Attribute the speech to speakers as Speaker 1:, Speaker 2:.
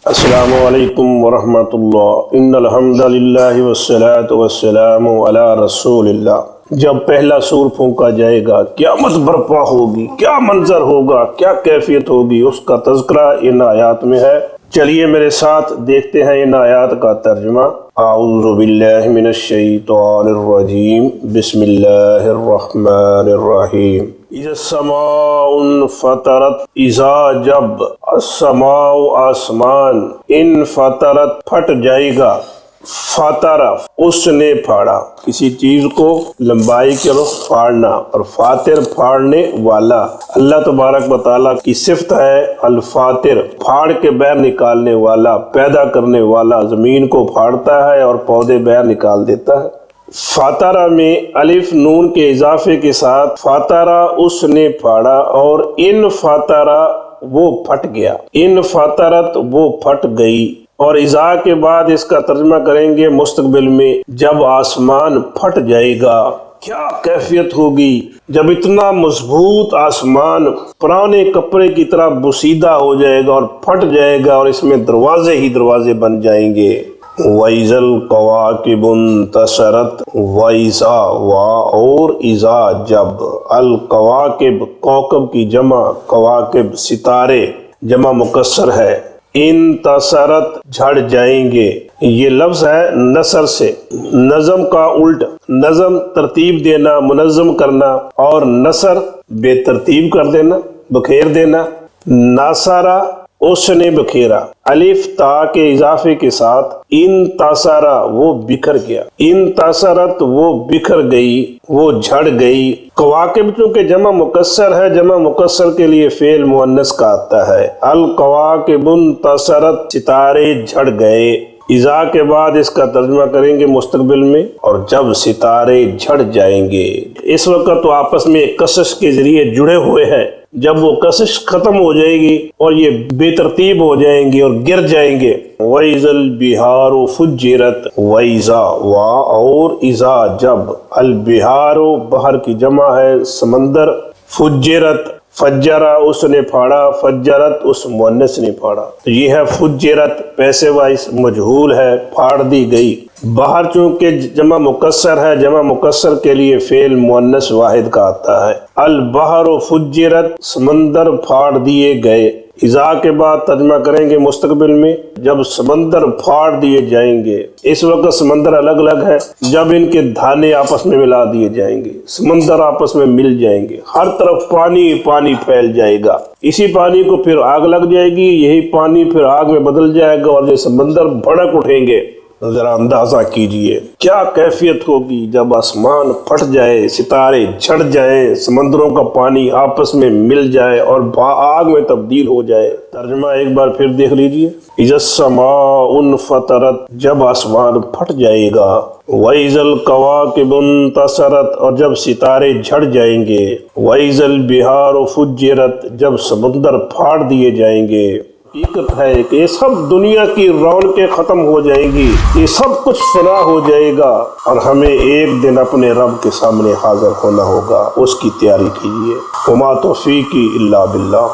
Speaker 1: السلام علیکم ورحمۃ اللہ۔ ان الحمد للہ والصلاۃ والسلام علی رسول اللہ۔ جب پہلا سور پھونکا جائے گا، قیامت برپا ہوگی، کیا منظر ہوگا، کیا کیفیت ہوگی، اس کا تذکرہ ان آیات میں ہے۔ چلیے میرے ساتھ دیکھتے ہیں ان آیات کا ترجمہ۔ اعوذ باللہ من الشیطان الرجیم، بسم اللہ الرحمن الرحیم۔ اذا السماء انفطرت، اذا جب، السماء آسمان، انفطرت پھٹ جائے گا، فطر اس نے پھاڑا، کسی چیز کو لمبائی کے رخ پھاڑنا، اور فاطر پھاڑنے والا۔ اللہ تبارک و تعالیٰ کی صفت ہے الفاطر، پھاڑ کے باہر نکالنے والا، پیدا کرنے والا، زمین کو پھاڑتا ہے اور پودے باہر نکال دیتا ہے۔ فاترہ میں الف نون کے اضافے کے ساتھ فاترہ اس نے پھاڑا، اور ان فاترہ وہ پھٹ گیا، ان فاترت وہ پھٹ گئی۔ اور اذا کے بعد اس کا ترجمہ کریں گے مستقبل میں، جب آسمان پھٹ جائے گا، کیا کیفیت ہوگی جب اتنا مضبوط آسمان پرانے کپڑے کی طرح بسیدہ ہو جائے گا اور پھٹ جائے گا، اور اس میں دروازے ہی دروازے بن جائیں گے۔ وَإِذَا الْكَوَاكِبُ انتَثَرَتْ، وَإِذَا اور اذا جب، الکواکب کوکب کی جمع، کواکب ستارے جمع مکسر ہے، انتصرت جھڑ جائیں گے۔ یہ لفظ ہے نثر سے، نظم کا الٹ، نظم ترتیب دینا، منظم کرنا، اور نثر بے ترتیب کر دینا، بکھیر دینا۔ ناصرہ اس نے بکھیرا، الف تا کے اضافے کے ساتھ انتصرہ وہ بکھر گیا، انتصرت وہ بکھر گئی، وہ جھڑ گئی۔ کواکب چونکہ جمع مکسر ہے، جمع مکسر کے لیے فعل مؤنث کا آتا ہے۔ الکواکب انتصرت ستارے جھڑ گئے۔ اذا کے بعد اس کا ترجمہ کریں گے مستقبل میں، اور جب ستارے جھڑ جائیں گے۔ اس وقت تو آپس میں ایک کشش کے ذریعے جڑے ہوئے ہیں، جب وہ کشش ختم ہو جائے گی اور یہ بے ترتیب ہو جائیں گے اور گر جائیں گے۔ وَإِذَا الْبِحَارُ فُجِّرَتْ، وَإِذَا اور اذا جب، البحار بحر کی جمع ہے سمندر، فجرت فجرہ اس نے پھاڑا، فجرت اس مؤنث نے پھاڑا، تو یہ ہے فجرت پیسے وائس مجہول ہے، پھاڑ دی گئی۔ بحر چونکہ جمع مکسر ہے، جمع مکسر کے لیے فعل مؤنث واحد کا آتا ہے۔ البحر فجرت سمندر پھاڑ دیے گئے۔ اذا کے بعد ترجمہ کریں گے مستقبل میں، جب سمندر پھاڑ دیے جائیں گے۔ اس وقت سمندر الگ الگ ہے، جب ان کے دھانے آپس میں ملا دیے جائیں گے، سمندر آپس میں مل جائیں گے، ہر طرف پانی پانی پھیل جائے گا، اسی پانی کو پھر آگ لگ جائے گی، یہی پانی پھر آگ میں بدل جائے گا، اور یہ سمندر بھڑک اٹھیں گے۔ ذرا اندازہ کیجئے کیا کیفیت ہوگی جب آسمان پھٹ جائے، ستارے جھڑ جائیں، سمندروں کا پانی آپس میں مل جائے اور آگ میں تبدیل ہو جائے۔ ترجمہ ایک بار پھر دیکھ لیجئے۔ اذا السماء انفطرت، جب آسمان پھٹ جائے گا۔ وَإِذَا الْكَوَاكِبُ انتَثَرَتْ، اور جب ستارے جھڑ جائیں گے۔ وَإِذَا الْبِحَارُ فُجِّرَتْ، جب سمندر پھاڑ دیے جائیں گے۔ حقیقت ہے کہ یہ سب دنیا کی رونقیں ختم ہو جائیں گی، یہ سب کچھ فنا ہو جائے گا، اور ہمیں ایک دن اپنے رب کے سامنے حاضر ہونا ہوگا۔ اس کی تیاری کیجیے۔ وما توفیقی الا باللہ۔